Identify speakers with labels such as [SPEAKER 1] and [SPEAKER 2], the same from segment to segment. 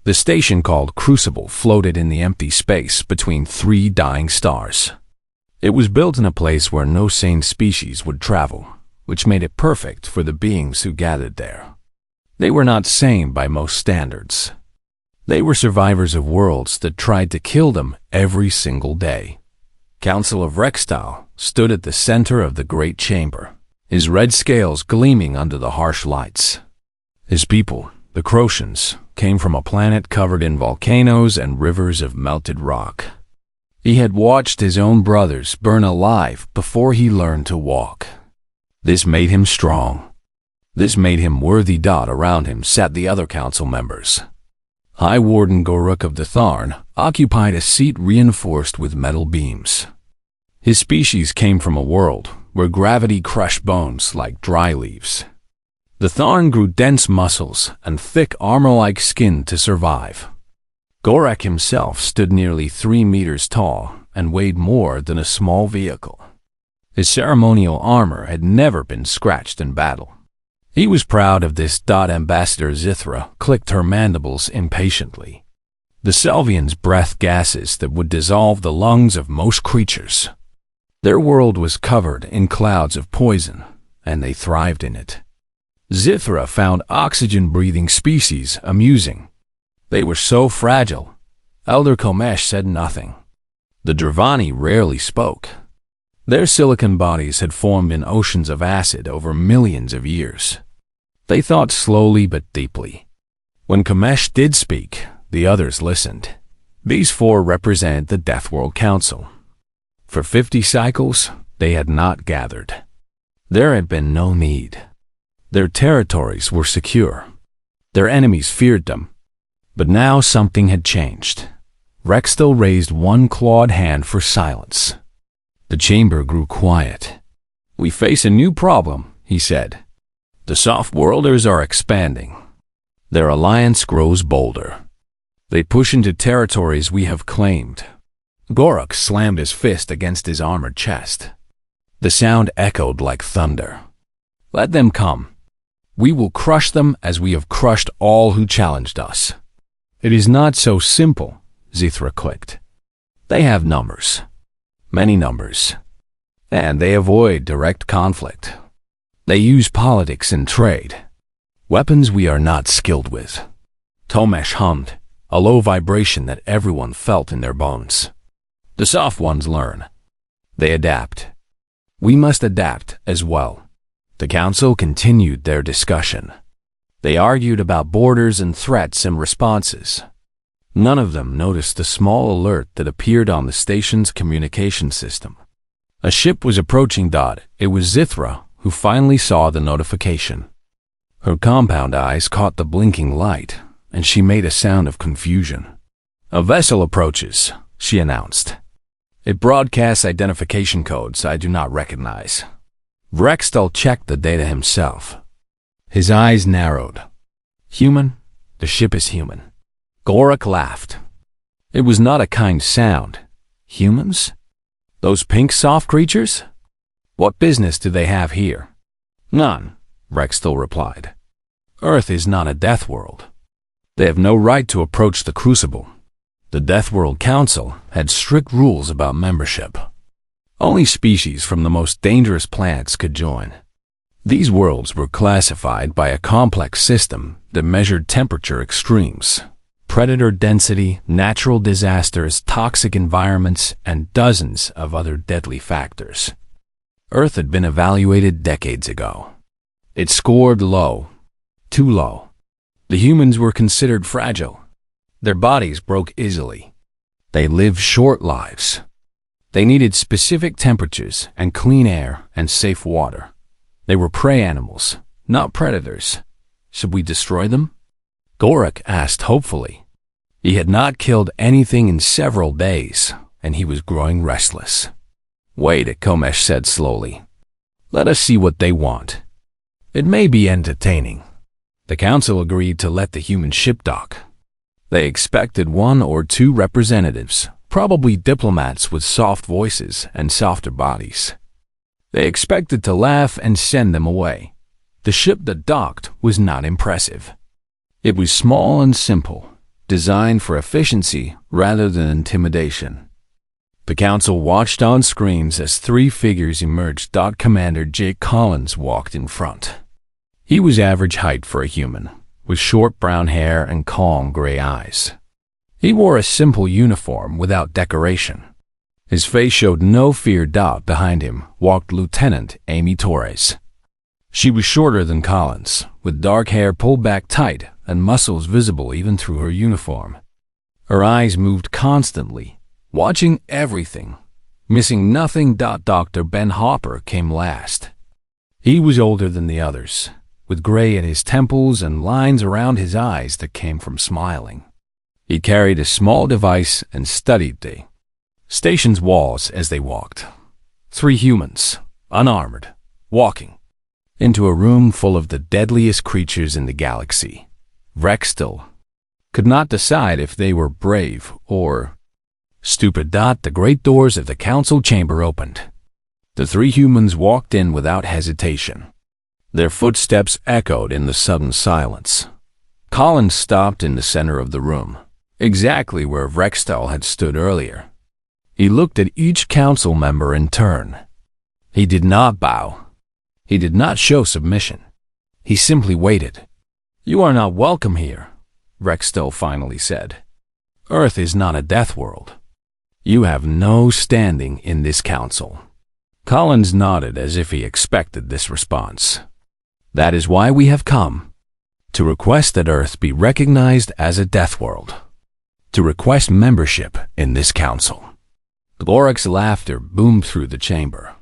[SPEAKER 1] The station called Crucible floated in the empty space between three dying stars. It was built in a place where no sane species would travel, which made it perfect for the beings who gathered there. They were not sane by most standards. They were survivors of worlds that tried to kill them every single day. Council of Rextal stood at the center of the great chamber, his red scales gleaming under the harsh lights. His people, the Crocians, came from a planet covered in volcanoes and rivers of melted rock. He had watched his own brothers burn alive before he learned to walk. This made him strong. This made him worthy. Around him sat the other council members. High Warden Goruk of the Tharn occupied a seat reinforced with metal beams. His species came from a world where gravity crushed bones like dry leaves. The Tharn grew dense muscles and thick armor-like skin to survive. Goruk himself stood nearly 3 meters tall and weighed more than a small vehicle. His ceremonial armor had never been scratched in battle. He was proud of this. Ambassador Zithra clicked her mandibles impatiently. The Selvians breathed gases that would dissolve the lungs of most creatures. Their world was covered in clouds of poison, and they thrived in it. Zithra found oxygen-breathing species amusing. They were so fragile. Elder Komesh said nothing. The Dravani rarely spoke. Their silicon bodies had formed in oceans of acid over millions of years. They thought slowly but deeply. When Komesh did speak, the others listened. These 4 represented the Deathworld Council. For 50 cycles, they had not gathered. There had been no need. Their territories were secure. Their enemies feared them. But now something had changed. Rextal raised one clawed hand for silence. The chamber grew quiet. "We face a new problem," he said. "The soft-worlders are expanding. Their alliance grows bolder. They push into territories we have claimed." Goruk slammed his fist against his armored chest. The sound echoed like thunder. "Let them come. We will crush them as we have crushed all who challenged us." "It is not so simple," Zithra clicked. "They have numbers. Many numbers. And they avoid direct conflict. They use politics and trade. Weapons we are not skilled with." Tomesh hummed, a low vibration that everyone felt in their bones. "The soft ones learn. They adapt. We must adapt as well." The council continued their discussion. They argued about borders and threats and responses. None of them noticed the small alert that appeared on the station's communication system. A ship was approaching. It was Zithra who finally saw the notification. Her compound eyes caught the blinking light, and she made a sound of confusion. "A vessel approaches," she announced. "It broadcasts identification codes I do not recognize." Rextal checked the data himself. His eyes narrowed. "Human? The ship is human." Goruk laughed. It was not a kind sound. Humans? Those pink soft creatures? What business do they have here? "None," Rextal replied. "Earth is not a death world. They have no right to approach the Crucible." The Deathworld Council had strict rules about membership. Only species from the most dangerous planets could join. These worlds were classified by a complex system that measured temperature extremes, predator density, natural disasters, toxic environments, and dozens of other deadly factors. Earth had been evaluated decades ago. It scored low, too low. The humans were considered fragile. Their bodies broke easily. They lived short lives. They needed specific temperatures and clean air and safe water. They were prey animals, not predators. Should we destroy them? Goruk asked hopefully. He had not killed anything in several days, and he was growing restless. "Wait," Komesh said slowly. "Let us see what they want. It may be entertaining." The council agreed to let the human ship dock. They expected 1 or 2 representatives, probably diplomats with soft voices and softer bodies. They expected to laugh and send them away. The ship that docked was not impressive. It was small and simple, designed for efficiency rather than intimidation. The council watched on screens as three figures emerged. Commander Jake Collins walked in front. He was average height for a human, with short brown hair and calm gray eyes. He wore a simple uniform without decoration. His face showed no fear. Behind him walked Lieutenant Amy Torres. She was shorter than Collins, with dark hair pulled back tight and muscles visible even through her uniform. Her eyes moved constantly, watching everything, missing nothing. Dr. Ben Hopper came last. He was older than the others, with gray at his temples and lines around his eyes that came from smiling. He carried a small device and studied the station's walls as they walked. Three humans, unarmored, walking into a room full of the deadliest creatures in the galaxy. Rextel could not decide if they were brave or stupid. The great doors of the council chamber opened. The three humans walked in without hesitation. Their footsteps echoed in the sudden silence. Collins stopped in the center of the room, exactly where Rextel had stood earlier. He looked at each council member in turn. He did not bow. He did not show submission. He simply waited. "You are not welcome here," Rextel finally said. "Earth is not a death world. You have no standing in this council." Collins nodded as if he expected this response. "That is why we have come. To request that Earth be recognized as a death world. To request membership in this council." Gloric's laughter boomed through the chamber.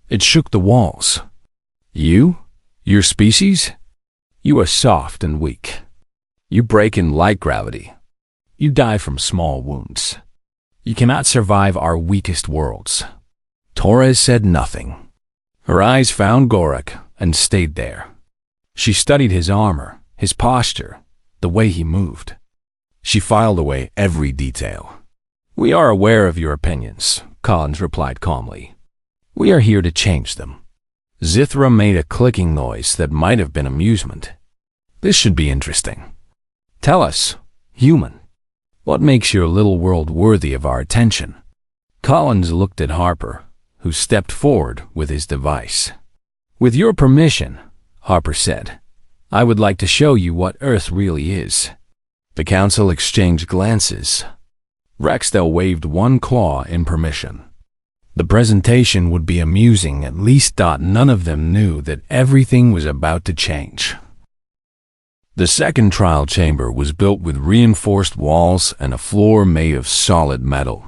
[SPEAKER 1] It shook the walls. "You? Your species? You are soft and weak. You break in light gravity. You die from small wounds. You cannot survive our weakest worlds." Torres said nothing. Her eyes found Gorik and stayed there. She studied his armor, his posture, the way he moved. She filed away every detail. "We are aware of your opinions," Collins replied calmly. "We are here to change them." Zithra made a clicking noise that might have been amusement. "This should be interesting. Tell us, human, what makes your little world worthy of our attention?" Collins looked at Harper, who stepped forward with his device. "With your permission," Harper said, "I would like to show you what Earth really is." The council exchanged glances. Rextel waved one claw in permission. The presentation would be amusing, at least. None of them knew that everything was about to change. The second trial chamber was built with reinforced walls and a floor made of solid metal.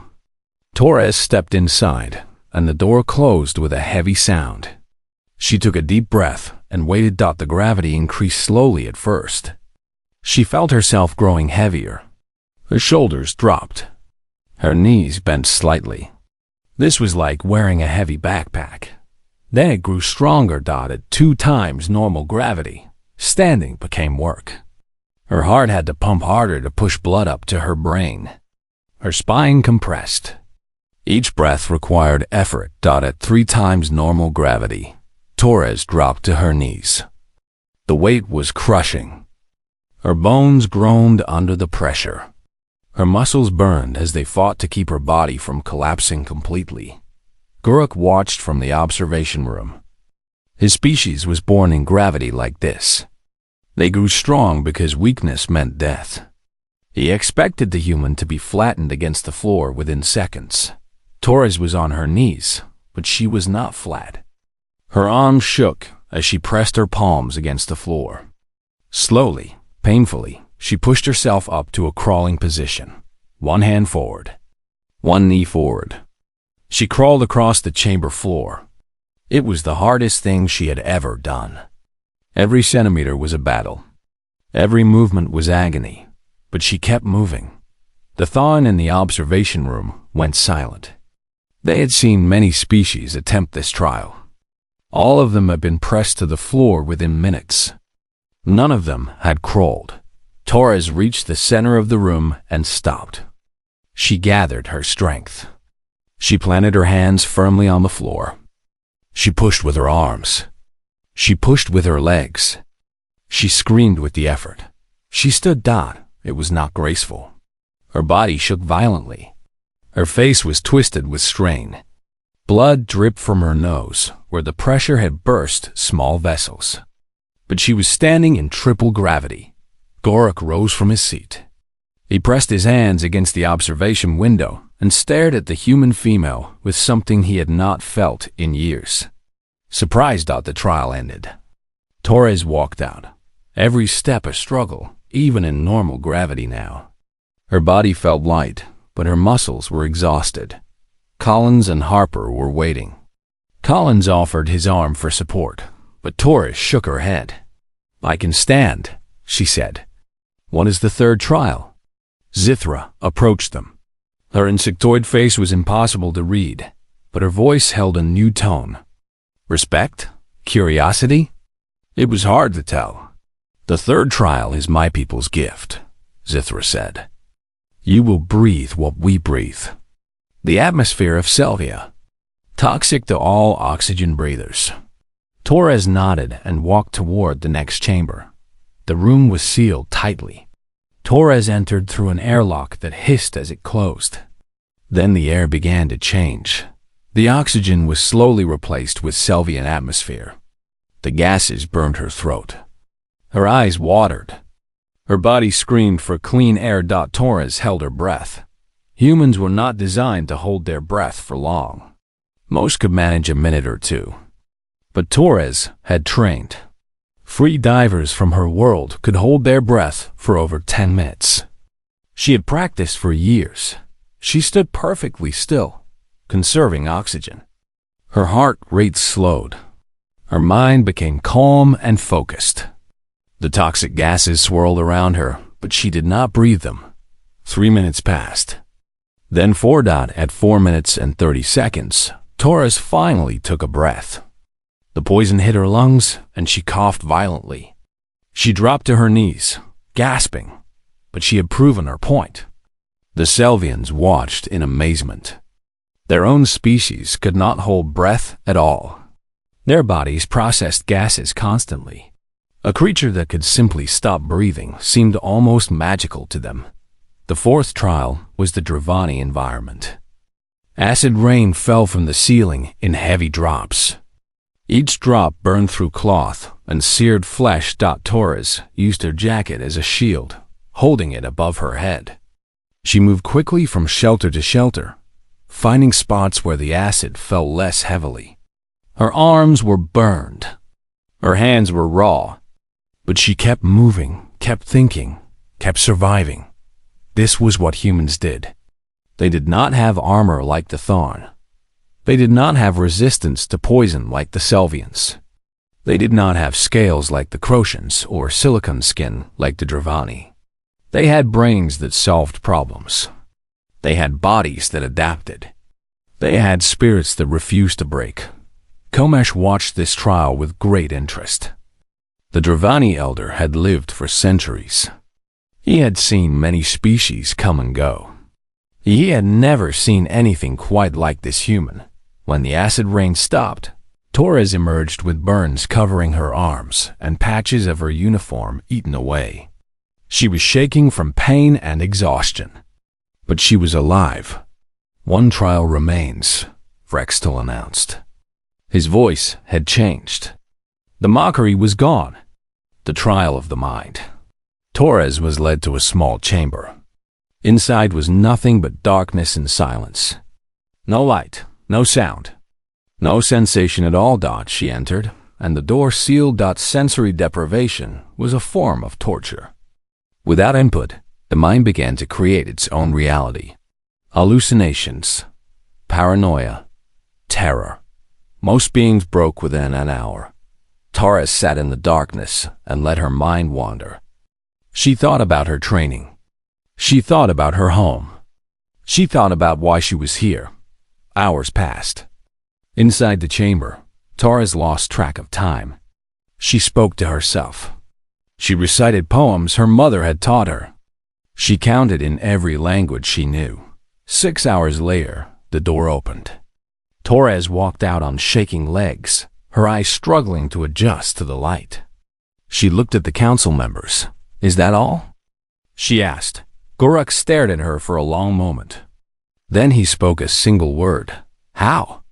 [SPEAKER 1] Torres stepped inside, and the door closed with a heavy sound. She took a deep breath and waited. The gravity increased slowly at first. She felt herself growing heavier. Her shoulders dropped. Her knees bent slightly. This was like wearing a heavy backpack. Then it grew stronger. At 2 times normal gravity, standing became work. Her heart had to pump harder to push blood up to her brain. Her spine compressed. Each breath required effort. At 3 times normal gravity, Torres dropped to her knees. The weight was crushing. Her bones groaned under the pressure. Her muscles burned as they fought to keep her body from collapsing completely. Guruk watched from the observation room. His species was born in gravity like this. They grew strong because weakness meant death. He expected the human to be flattened against the floor within seconds. Torres was on her knees, but she was not flat. Her arms shook as she pressed her palms against the floor. Slowly, painfully, she pushed herself up to a crawling position. One hand forward, one knee forward. She crawled across the chamber floor. It was the hardest thing she had ever done. Every centimeter was a battle. Every movement was agony, but she kept moving. The Thawne in the observation room went silent. They had seen many species attempt this trial. All of them had been pressed to the floor within minutes. None of them had crawled. Torres reached the center of the room and stopped. She gathered her strength. She planted her hands firmly on the floor. She pushed with her arms. She pushed with her legs. She screamed with the effort. She stood it was not graceful. Her body shook violently. Her face was twisted with strain. Blood dripped from her nose, where the pressure had burst small vessels. But she was standing in triple gravity. Gorak rose from his seat. He pressed his hands against the observation window and stared at the human female with something he had not felt in years. Surprised that the trial ended, Torres walked out, every step a struggle, even in normal gravity now. Her body felt light, but her muscles were exhausted. Collins and Harper were waiting. Collins offered his arm for support, but Torres shook her head. "I can stand," she said. "When is the third trial?" Zithra approached them. Her insectoid face was impossible to read, but her voice held a new tone. Respect? Curiosity? It was hard to tell. "The third trial is my people's gift," Zithra said. "You will breathe what we breathe. The atmosphere of Selvia. Toxic to all oxygen breathers." Torres nodded and walked toward the next chamber. The room was sealed tightly. Torres entered through an airlock that hissed as it closed. Then the air began to change. The oxygen was slowly replaced with Selvian atmosphere. The gases burned her throat. Her eyes watered. Her body screamed for clean air. Torres held her breath. Humans were not designed to hold their breath for long. Most could manage a minute or two. But Torres had trained. Free divers from her world could hold their breath for over 10 minutes. She had practiced for years. She stood perfectly still, conserving oxygen. Her heart rate slowed. Her mind became calm and focused. The toxic gases swirled around her, but she did not breathe them. 3 minutes passed. Then 4. At 4 minutes and 30 seconds, Torres finally took a breath. The poison hit her lungs, and she coughed violently. She dropped to her knees, gasping, but she had proven her point. The Selvians watched in amazement. Their own species could not hold breath at all. Their bodies processed gases constantly. A creature that could simply stop breathing seemed almost magical to them. The fourth trial was the Dravani environment. Acid rain fell from the ceiling in heavy drops. Each drop burned through cloth and seared flesh. Torres used her jacket as a shield, holding it above her head. She moved quickly from shelter to shelter, finding spots where the acid fell less heavily. Her arms were burned. Her hands were raw. But she kept moving, kept thinking, kept surviving. This was what humans did. They did not have armor like the Thorn. They did not have resistance to poison like the Selvians. They did not have scales like the Crotians or silicon skin like the Dravani. They had brains that solved problems. They had bodies that adapted. They had spirits that refused to break. Komesh watched this trial with great interest. The Dravani elder had lived for centuries. He had seen many species come and go. He had never seen anything quite like this human. When the acid rain stopped, Torres emerged with burns covering her arms and patches of her uniform eaten away. She was shaking from pain and exhaustion. But she was alive. "One trial remains," Vrextel announced. His voice had changed. The mockery was gone. The trial of the mind. Torres was led to a small chamber. Inside was nothing but darkness and silence. No light, no sound, no sensation at all. She entered, and the door sealed. Sensory deprivation was a form of torture. Without input, the mind began to create its own reality. Hallucinations, paranoia, terror. Most beings broke within an hour. Torres sat in the darkness and let her mind wander. She thought about her training. She thought about her home. She thought about why she was here. Hours passed. Inside the chamber, Torres lost track of time. She spoke to herself. She recited poems her mother had taught her. She counted in every language she knew. 6 hours later, the door opened. Torres walked out on shaking legs, her eyes struggling to adjust to the light. She looked at the council members. "Is that all?" she asked. Gorak stared at her for a long moment. Then he spoke a single word. How?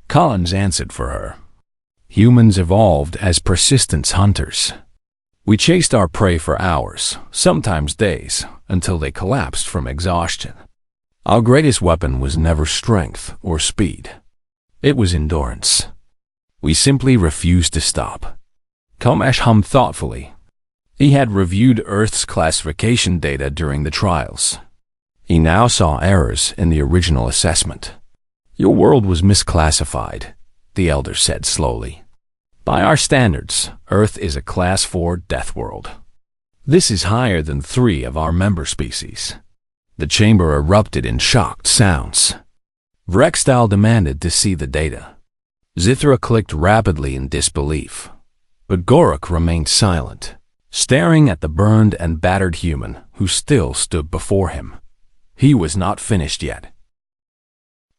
[SPEAKER 1] Collins answered for her. Humans evolved as persistence hunters. We chased our prey for hours, sometimes days, until they collapsed from exhaustion. Our greatest weapon was never strength or speed. It was endurance. We simply refused to stop. Komesh hummed thoughtfully. He had reviewed Earth's classification data during the trials. He now saw errors in the original assessment. Your world was misclassified, the elder said slowly. By our standards, Earth is a Class 4 death world. This is higher than 3 of our member species. The chamber erupted in shocked sounds. Vrextal demanded to see the data. Zithra clicked rapidly in disbelief. But Gorak remained silent, staring at the burned and battered human who still stood before him. He was not finished yet.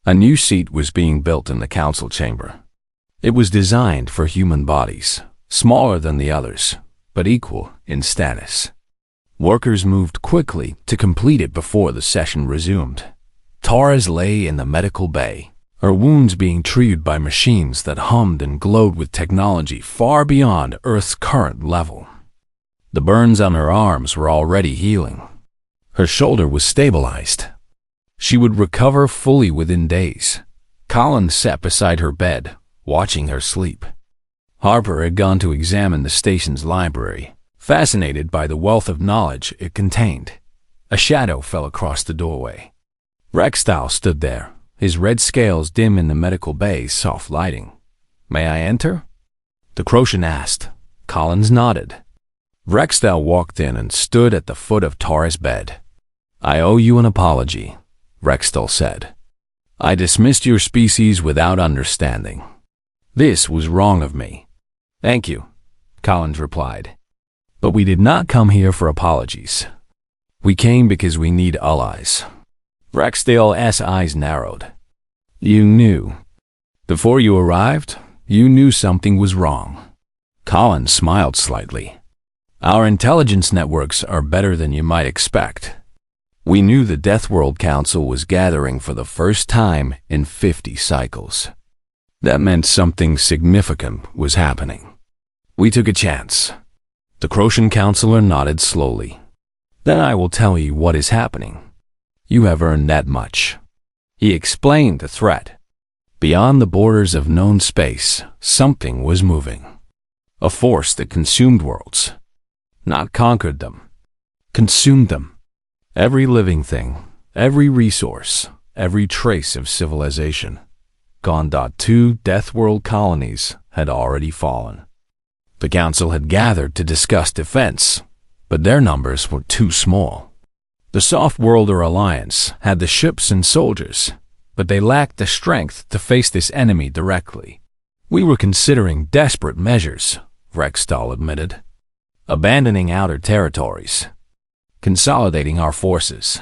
[SPEAKER 1] A new seat was being built in the council chamber. It was designed for human bodies, smaller than the others, but equal in status. Workers moved quickly to complete it before the session resumed. Taurus lay in the medical bay, her wounds being treated by machines that hummed and glowed with technology far beyond Earth's current level. The burns on her arms were already healing. Her shoulder was stabilized. She would recover fully within days. Colin sat beside her bed, watching her sleep. Harper had gone to examine the station's library, fascinated by the wealth of knowledge it contained. A shadow fell across the doorway. Rextal stood there, his red scales dim in the medical bay's soft lighting. May I enter? The Crocian asked. Collins nodded. Rextal walked in and stood at the foot of Taurus' bed. I owe you an apology, Rextal said. I dismissed your species without understanding. This was wrong of me. Thank you, Collins replied. But we did not come here for apologies. We came because we need allies. Rexdale's eyes narrowed. You knew. Before you arrived, you knew something was wrong. Collins smiled slightly. Our intelligence networks are better than you might expect. We knew the Deathworld Council was gathering for the first time in 50 cycles. That meant something significant was happening. We took a chance. The Crocian counselor nodded slowly. Then I will tell you what is happening. You have earned that much. He explained the threat. Beyond the borders of known space, something was moving. A force that consumed worlds. Not conquered them. Consumed them. Every living thing, every resource, every trace of civilization. Gone. 2 Deathworld colonies had already fallen. The council had gathered to discuss defense, but their numbers were too small. The Soft Worlder Alliance had the ships and soldiers, but they lacked the strength to face this enemy directly. We were considering desperate measures, Rextal admitted. Abandoning outer territories. Consolidating our forces.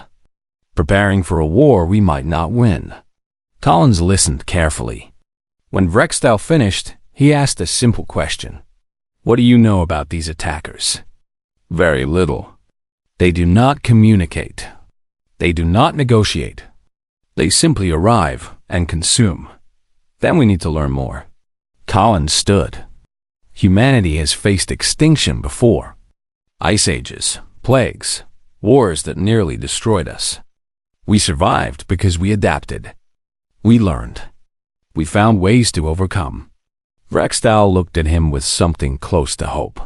[SPEAKER 1] Preparing for a war we might not win. Collins listened carefully. When Rextal finished, he asked a simple question. What do you know about these attackers? Very little. They do not communicate. They do not negotiate. They simply arrive and consume. Then we need to learn more. Collins stood. Humanity has faced extinction before. Ice ages, plagues, wars that nearly destroyed us. We survived because we adapted. We learned. We found ways to overcome. Rextal looked at him with something close to hope.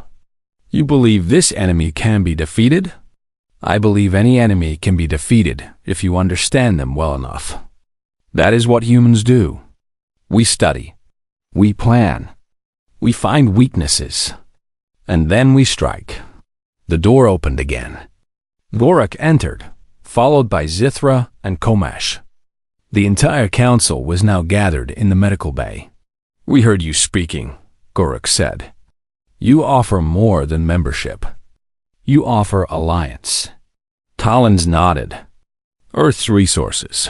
[SPEAKER 1] You believe this enemy can be defeated? I believe any enemy can be defeated if you understand them well enough. That is what humans do. We study. We plan. We find weaknesses. And then we strike. The door opened again. Gorak entered, followed by Zithra and Komesh. The entire council was now gathered in the medical bay. We heard you speaking, Gorak said. You offer more than membership. You offer alliance. Collins nodded. Earth's resources.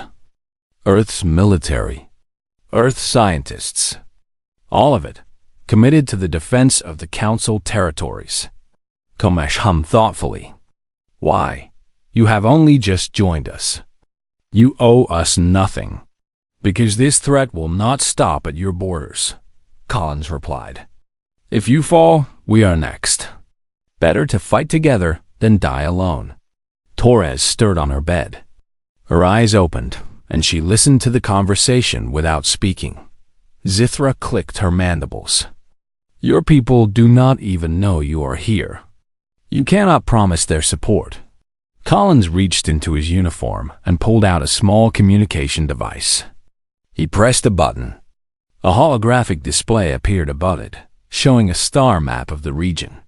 [SPEAKER 1] Earth's military. Earth's scientists. All of it, committed to the defense of the Council territories. Komesh hummed thoughtfully. Why? You have only just joined us. You owe us nothing, because this threat will not stop at your borders," Collins replied. "If you fall, we are next. Better to fight together than die alone." Torres stirred on her bed. Her eyes opened, and she listened to the conversation without speaking. Zithra clicked her mandibles. "Your people do not even know you are here. You cannot promise their support." Collins reached into his uniform and pulled out a small communication device. He pressed a button. A holographic display appeared above it, showing a star map of the region.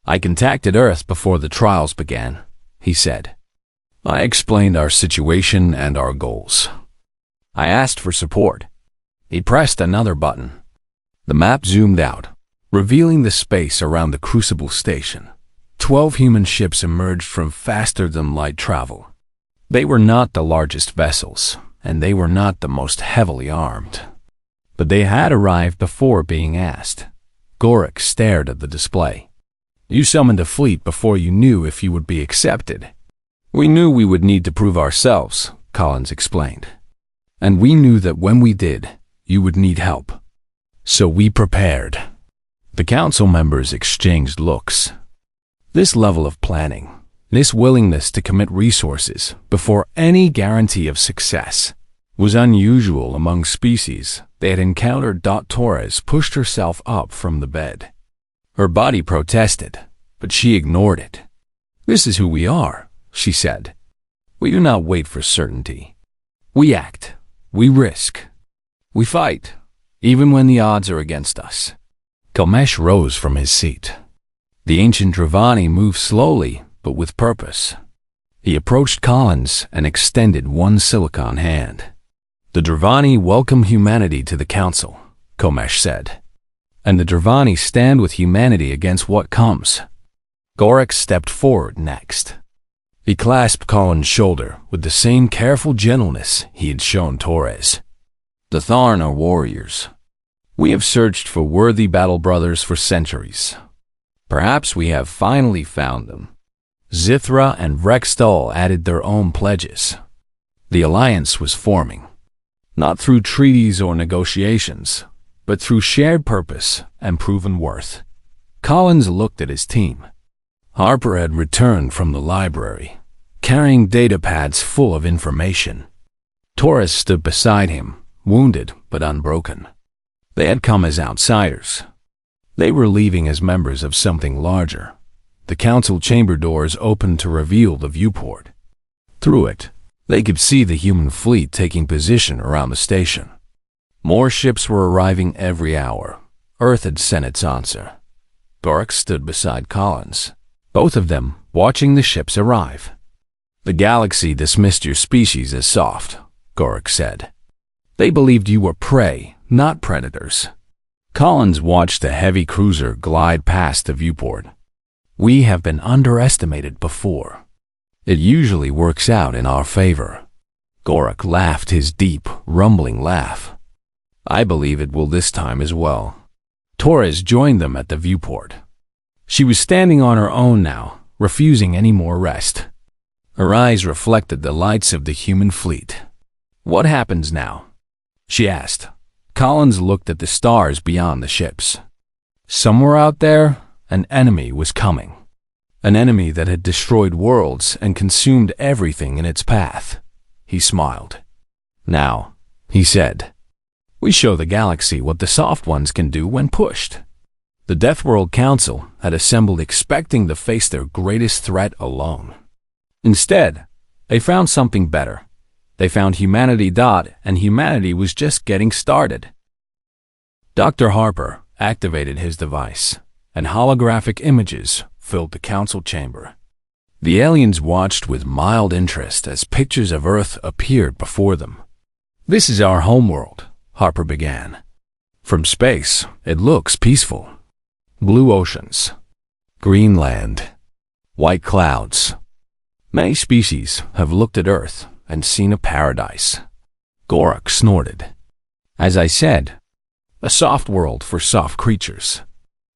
[SPEAKER 1] "I contacted Earth before the trials began," he said. "I explained our situation and our goals. I asked for support." He pressed another button. The map zoomed out, revealing the space around the Crucible station. 12 human ships emerged from faster-than-light travel. They were not the largest vessels, and they were not the most heavily armed. But they had arrived before being asked. Gorik stared at the display. "You summoned a fleet before you knew if you would be accepted." "We knew we would need to prove ourselves," Collins explained. "And we knew that when we did, you would need help. So we prepared." The council members exchanged looks. This level of planning, this willingness to commit resources before any guarantee of success, was unusual among species they had encountered. Torres pushed herself up from the bed. Her body protested, but she ignored it. "This is who we are," she said. "We do not wait for certainty. We act, we risk, we fight, even when the odds are against us." Kalmesh rose from his seat. The ancient Dravani moved slowly, but with purpose. He approached Collins and extended one silicon hand. "The Dravani welcome humanity to the council," Kalmesh said. "And the Dravani stand with humanity against what comes." Gorik stepped forward next. He clasped Collins' shoulder with the same careful gentleness he had shown Torres. "The Tharn are warriors. We have searched for worthy battle brothers for centuries. Perhaps we have finally found them." Zithra and Rextal added their own pledges. The alliance was forming, not through treaties or negotiations, but through shared purpose and proven worth. Collins looked at his team. Harper had returned from the library, carrying data pads full of information. Torres stood beside him, wounded but unbroken. They had come as outsiders. They were leaving as members of something larger. The council chamber doors opened to reveal the viewport. Through it, they could see the human fleet taking position around the station. More ships were arriving every hour. Earth had sent its answer. Gorik stood beside Collins, both of them watching the ships arrive. "The galaxy dismissed your species as soft," Gorik said. "They believed you were prey, not predators." Collins watched the heavy cruiser glide past the viewport. "We have been underestimated before. It usually works out in our favor." Gorik laughed his deep, rumbling laugh. "I believe it will this time as well." Torres joined them at the viewport. She was standing on her own now, refusing any more rest. Her eyes reflected the lights of the human fleet. "What happens now?" she asked. Collins looked at the stars beyond the ships. Somewhere out there, an enemy was coming. An enemy that had destroyed worlds and consumed everything in its path. He smiled. "Now," he said, "we show the galaxy what the soft ones can do when pushed." The Deathworld Council had assembled expecting to face their greatest threat alone. Instead, they found something better. They found humanity. And humanity was just getting started. Dr. Harper activated his device, and holographic images filled the council chamber. The aliens watched with mild interest as pictures of Earth appeared before them. "This is our homeworld," Harper began. "From space, it looks peaceful. Blue oceans, green land, white clouds. Many species have looked at Earth and seen a paradise." Gorik snorted. "As I said, a soft world for soft creatures."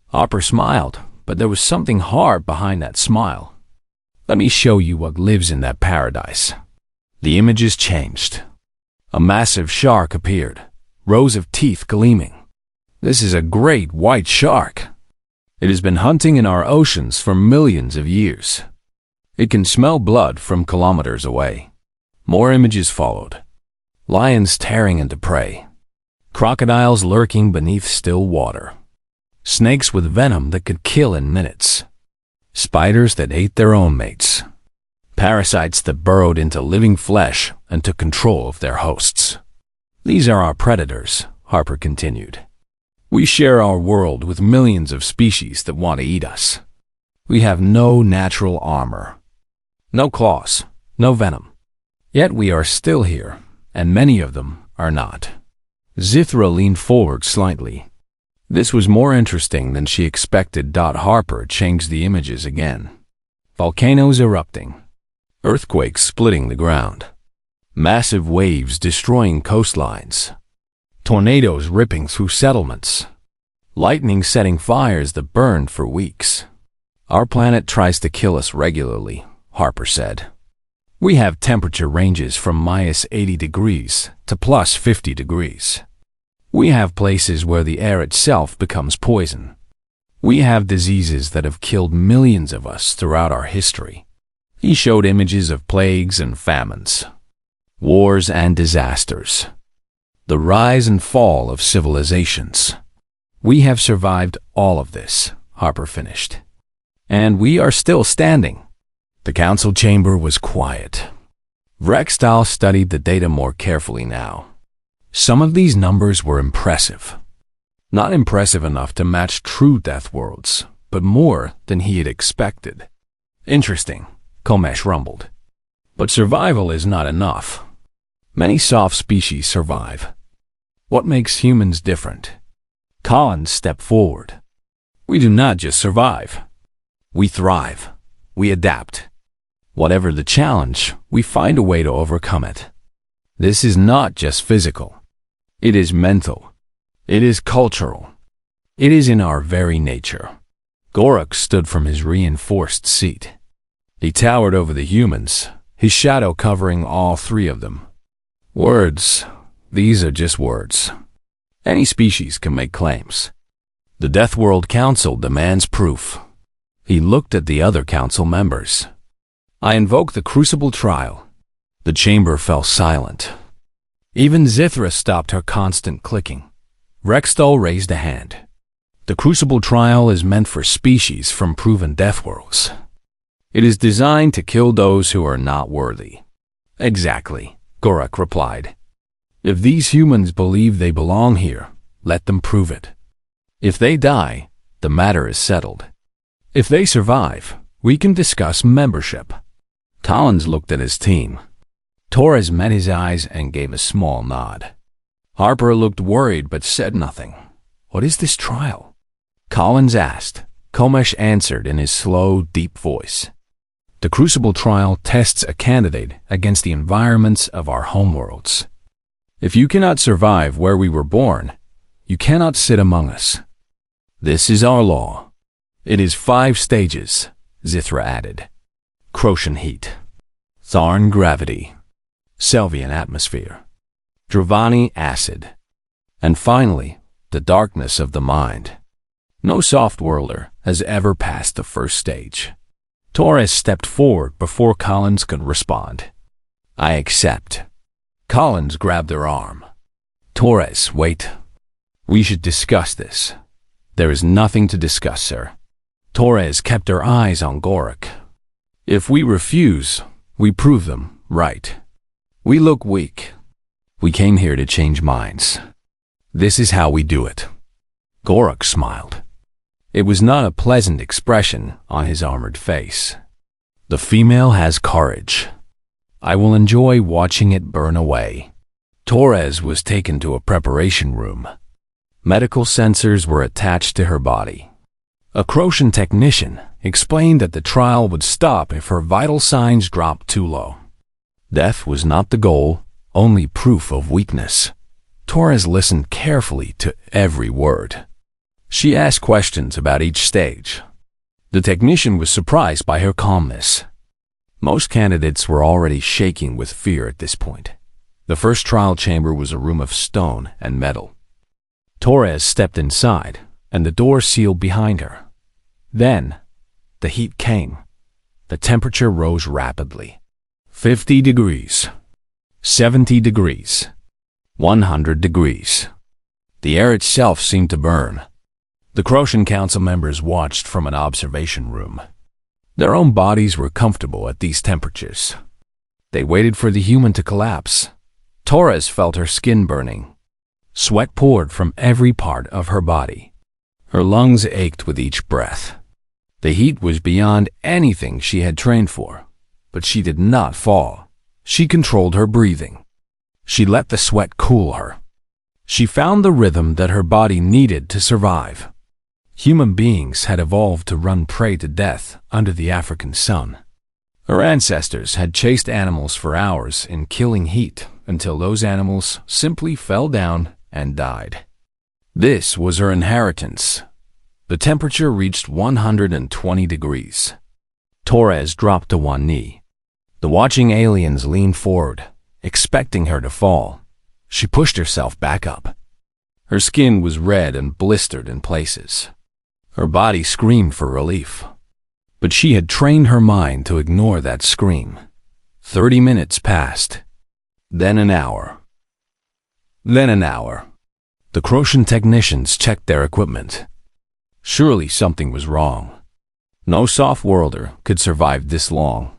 [SPEAKER 1] Harper smiled, but there was something hard behind that smile. Let me show you what lives in that paradise. The images changed. A massive shark appeared, rows of teeth gleaming. This is a great white shark. It has been hunting in our oceans for millions of years. It can smell blood from kilometers away. More images followed. Lions tearing into prey. Crocodiles lurking beneath still water. Snakes with venom that could kill in minutes. Spiders that ate their own mates. Parasites that burrowed into living flesh and took control of their hosts. These are our predators, Harper continued. We share our world with millions of species that want to eat us. We have no natural armor. No claws, no venom. Yet we are still here, and many of them are not. Zithra leaned forward slightly. This was more interesting than she expected. Harper changed the images again. Volcanoes erupting. Earthquakes splitting the ground. Massive waves destroying coastlines. Tornadoes ripping through settlements. Lightning setting fires that burned for weeks. Our planet tries to kill us regularly, Harper said. We have temperature ranges from -80 degrees to +50 degrees. We have places where the air itself becomes poison. We have diseases that have killed millions of us throughout our history. He showed images of plagues and famines, wars and disasters, the rise and fall of civilizations. We have survived all of this, Harper finished. And we are still standing. The council chamber was quiet. Rextal studied the data more carefully now. Some of these numbers were impressive. Not impressive enough to match true Deathworlds, but more than he had expected. Interesting, Komesh rumbled. But survival is not enough. Many soft species survive. What makes humans different? Collins stepped forward. We do not just survive. We thrive. We adapt. Whatever the challenge, we find a way to overcome it. This is not just physical. It is mental. It is cultural. It is in our very nature. Gorak stood from his reinforced seat. He towered over the humans, his shadow covering all three of them. Words. These are just words. Any species can make claims. The Deathworld Council demands proof. He looked at the other council members. I invoke the Crucible Trial. The chamber fell silent. Even Zithra stopped her constant clicking. Rextal raised a hand. The Crucible Trial is meant for species from proven Deathworlds. It is designed to kill those who are not worthy. Exactly, Gorak replied. If these humans believe they belong here, let them prove it. If they die, the matter is settled. If they survive, we can discuss membership. Collins looked at his team. Torres met his eyes and gave a small nod. Harper looked worried but said nothing. What is this trial? Collins asked. Komesh answered in his slow, deep voice. The Crucible Trial tests a candidate against the environments of our homeworlds. If you cannot survive where we were born, you cannot sit among us. This is our law. It is 5 stages, Zithra added. Crocian heat, Tharn gravity, Selvian atmosphere, Dravani acid, and finally, the darkness of the mind. No soft-worlder has ever passed the first stage. Torres stepped forward before Collins could respond. I accept. Collins grabbed her arm. Torres, wait. We should discuss this. There is nothing to discuss, sir. Torres kept her eyes on Gorak. If we refuse, we prove them right. We look weak. We came here to change minds. This is how we do it. Gorak smiled. It was not a pleasant expression on his armored face. The female has courage. I will enjoy watching it burn away. Torres was taken to a preparation room. Medical sensors were attached to her body. A Crocian technician explained that the trial would stop if her vital signs dropped too low. Death was not the goal, only proof of weakness. Torres listened carefully to every word. She asked questions about each stage. The technician was surprised by her calmness. Most candidates were already shaking with fear at this point. The first trial chamber was a room of stone and metal. Torres stepped inside, and the door sealed behind her. Then, the heat came. The temperature rose rapidly. 50 degrees. 70 degrees. 100 degrees. The air itself seemed to burn. The Croatian council members watched from an observation room. Their own bodies were comfortable at these temperatures. They waited for the human to collapse. Torres felt her skin burning. Sweat poured from every part of her body. Her lungs ached with each breath. The heat was beyond anything she had trained for, but she did not fall. She controlled her breathing. She let the sweat cool her. She found the rhythm that her body needed to survive. Human beings had evolved to run prey to death under the African sun. Her ancestors had chased animals for hours in killing heat until those animals simply fell down and died. This was her inheritance. The temperature reached 120 degrees. Torres dropped to one knee. The watching aliens leaned forward, expecting her to fall. She pushed herself back up. Her skin was red and blistered in places. Her body screamed for relief. But she had trained her mind to ignore that scream. 30 minutes passed. Then an hour. Then an hour. The Croatian technicians checked their equipment. Surely something was wrong. No soft-worlder could survive this long.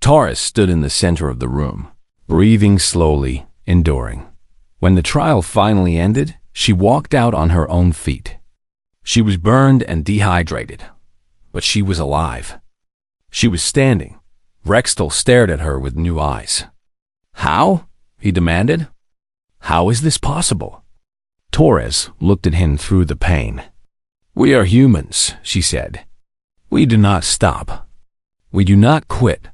[SPEAKER 1] Torres stood in the center of the room, breathing slowly, enduring. When the trial finally ended, she walked out on her own feet. She was burned and dehydrated, but she was alive. She was standing. Rextal stared at her with new eyes. "How?" he demanded. "How is this possible?" Torres looked at him through the pain. "We are humans," she said. "We do not stop. We do not quit.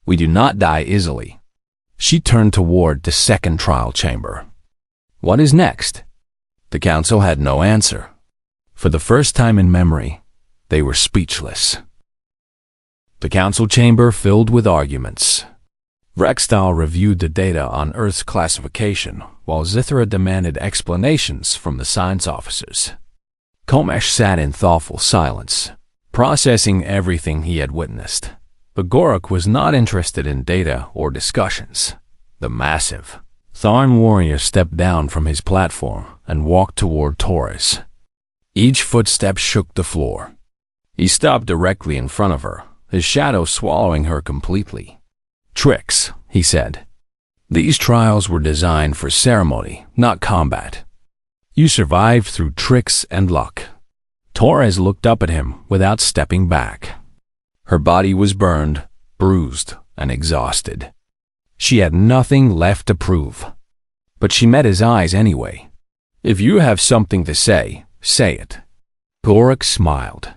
[SPEAKER 1] We do not die easily." She turned toward the second trial chamber. What is next? The council had no answer. For the first time in memory, they were speechless. The council chamber filled with arguments. Rextal reviewed the data on Earth's classification, while Zithra demanded explanations from the science officers. Komesh sat in thoughtful silence, processing everything he had witnessed. But Gorak was not interested in data or discussions. The massive Tharn warrior stepped down from his platform and walked toward Torres. Each footstep shook the floor. He stopped directly in front of her, his shadow swallowing her completely. "Tricks," he said. "These trials were designed for ceremony, not combat. You survived through tricks and luck." Torres looked up at him without stepping back. Her body was burned, bruised, and exhausted. She had nothing left to prove. But she met his eyes anyway. "If you have something to say, say it." Gorak smiled.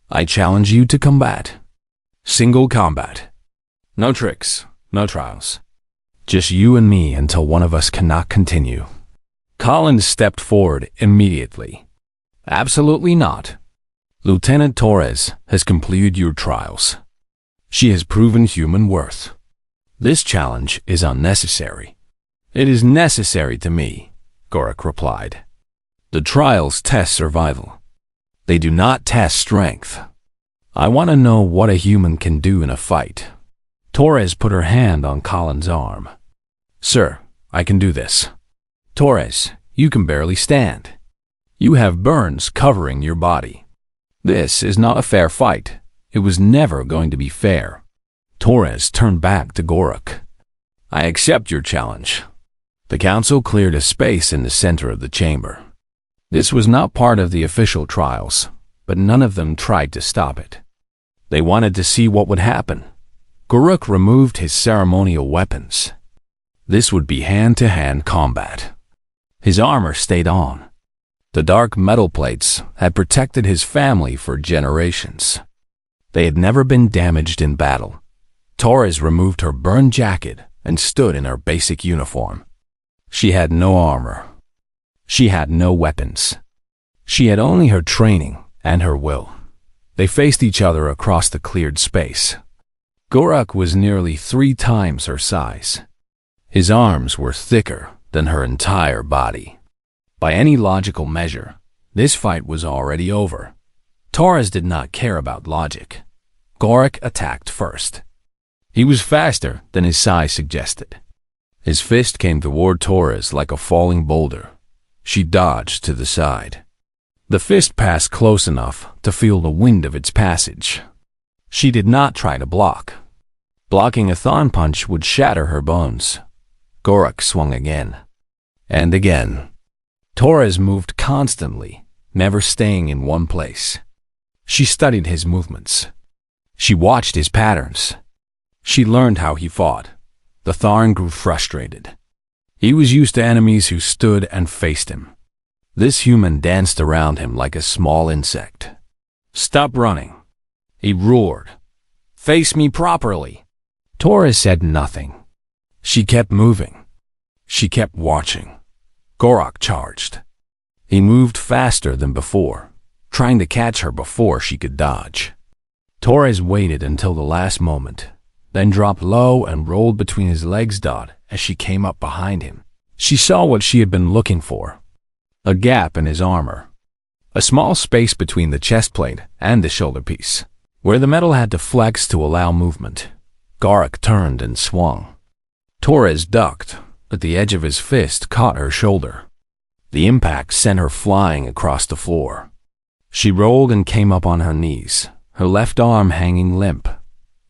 [SPEAKER 1] "I challenge you to combat. Single combat. No tricks, no trials. Just you and me until one of us cannot continue." Collins stepped forward immediately. "Absolutely not. Lieutenant Torres has completed your trials. She has proven human worth. This challenge is unnecessary." "It is necessary to me," Gorak replied. "The trials test survival. They do not test strength. I want to know what a human can do in a fight." Torres put her hand on Collins' arm. "Sir, I can do this." "Torres, you can barely stand. You have burns covering your body. This is not a fair fight. It was never going to be fair." Torres turned back to Gorak. "I accept your challenge." The council cleared a space in the center of the chamber. This was not part of the official trials, but none of them tried to stop it. They wanted to see what would happen. Gorak removed his ceremonial weapons. This would be hand-to-hand combat. His armor stayed on. The dark metal plates had protected his family for generations. They had never been damaged in battle. Torres removed her burned jacket and stood in her basic uniform. She had no armor. She had no weapons. She had only her training and her will. They faced each other across the cleared space. Gorak was nearly 3 times her size. His arms were thicker than her entire body. By any logical measure, this fight was already over. Torres did not care about logic. Gorak attacked first. He was faster than his size suggested. His fist came toward Torres like a falling boulder. She dodged to the side. The fist passed close enough to feel the wind of its passage. She did not try to block. Blocking a thorn punch would shatter her bones. Gorak swung again. And again. Torres moved constantly, never staying in one place. She studied his movements. She watched his patterns. She learned how he fought. The Tharn grew frustrated. He was used to enemies who stood and faced him. This human danced around him like a small insect. "Stop running," he roared. "Face me properly." Torres said nothing. She kept moving. She kept watching. Gorak charged. He moved faster than before, trying to catch her before she could dodge. Torres waited until the last moment, then dropped low and rolled between his legs as she came up behind him. She saw what she had been looking for. A gap in his armor. A small space between the chest plate and the shoulder piece, where the metal had to flex to allow movement. Gorak turned and swung. Torres ducked, but the edge of his fist caught her shoulder. The impact sent her flying across the floor. She rolled and came up on her knees, her left arm hanging limp.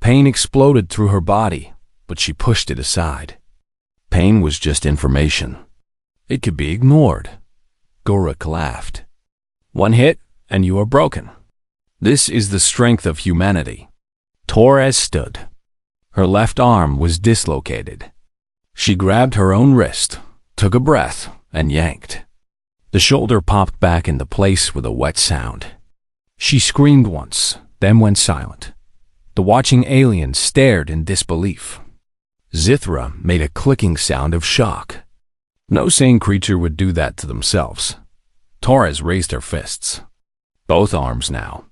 [SPEAKER 1] Pain exploded through her body, but she pushed it aside. Pain was just information. It could be ignored. Gorak laughed. "One hit, and you are broken. This is the strength of humanity." Torres stood. Her left arm was dislocated. She grabbed her own wrist, took a breath, and yanked. The shoulder popped back into place with a wet sound. She screamed once, then went silent. The watching aliens stared in disbelief. Zithra made a clicking sound of shock. No sane creature would do that to themselves. Torres raised her fists. Both arms now.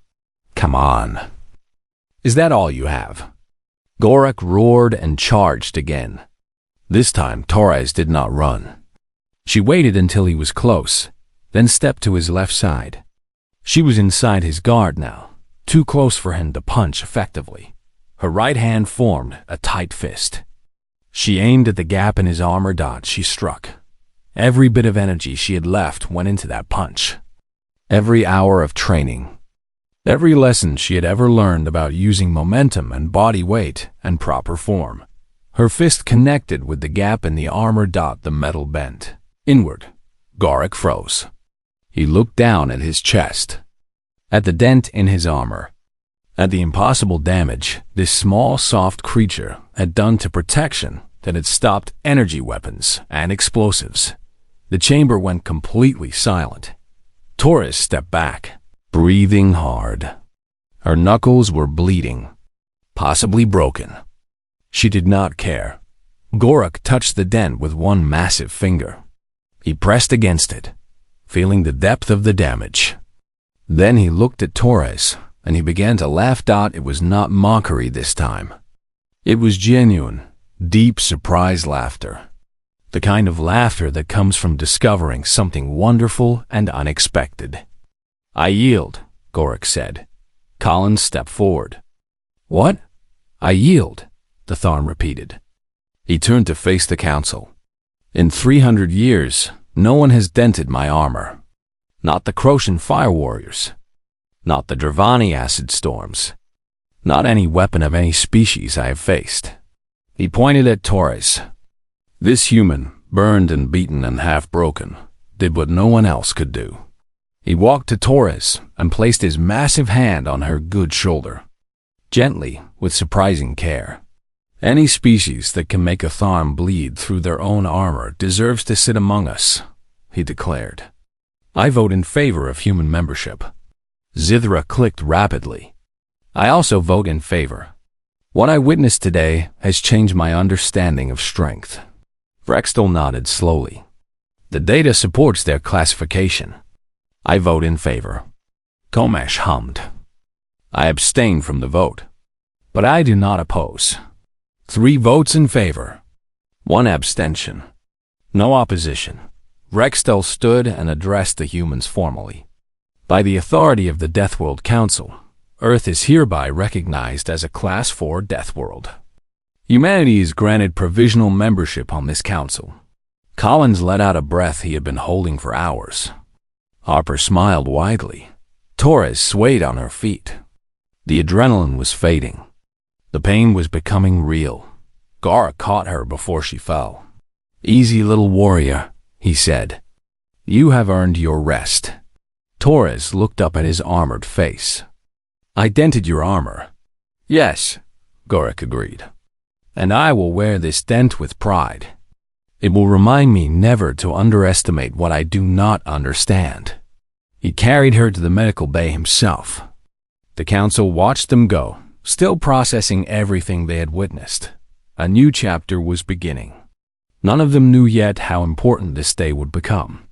[SPEAKER 1] "Come on." "Is that all you have?" Gorak roared and charged again. This time Torres did not run. She waited until he was close, then stepped to his left side. She was inside his guard now, too close for him to punch effectively. Her right hand formed a tight fist. She aimed at the gap in his armor. She struck. Every bit of energy she had left went into that punch. Every hour of training. Every lesson she had ever learned about using momentum and body weight and proper form. Her fist connected with the gap in the armor. The metal bent. Inward. Gorak froze. He looked down at his chest. At the dent in his armor. At the impossible damage this small, soft creature had done to protection that had stopped energy weapons and explosives. The chamber went completely silent. Torres stepped back, breathing hard. Her knuckles were bleeding, possibly broken. She did not care. Gorak touched the dent with one massive finger. He pressed against it, feeling the depth of the damage. Then he looked at Torres, and he began to laugh. It was not mockery this time. It was genuine, deep, surprised laughter. The kind of laughter that comes from discovering something wonderful and unexpected. "I yield," Gorak said. Collins stepped forward. "What?" "I yield," the Tharn repeated. He turned to face the council. "In 300 years, no one has dented my armor. Not the Crocian fire warriors. Not the Dravani acid storms. Not any weapon of any species I have faced." He pointed at Torres. This human, burned and beaten and half broken, did what no one else could do. He walked to Torres and placed his massive hand on her good shoulder. Gently, with surprising care. "Any species that can make a Tharn bleed through their own armor deserves to sit among us," he declared. "I vote in favor of human membership." Zithra clicked rapidly. "I also vote in favor. What I witnessed today has changed my understanding of strength." Vrextel nodded slowly. "The data supports their classification. I vote in favor." Komash hummed. "I abstain from the vote." But I do not oppose. 3 votes in favor. 1 abstention. No opposition. Rextel stood and addressed the humans formally. By the authority of the Deathworld Council, Earth is hereby recognized as a Class 4 Deathworld. Humanity is granted provisional membership on this council. Collins let out a breath he had been holding for hours. Harper smiled widely. Torres swayed on her feet. The adrenaline was fading. The pain was becoming real. Gara caught her before she fell. "Easy, little warrior," he said. "You have earned your rest." Torres looked up at his armored face. "I dented your armor." "Yes," Gorik agreed. "And I will wear this dent with pride. It will remind me never to underestimate what I do not understand." He carried her to the medical bay himself. The council watched them go, still processing everything they had witnessed. A new chapter was beginning. None of them knew yet how important this day would become.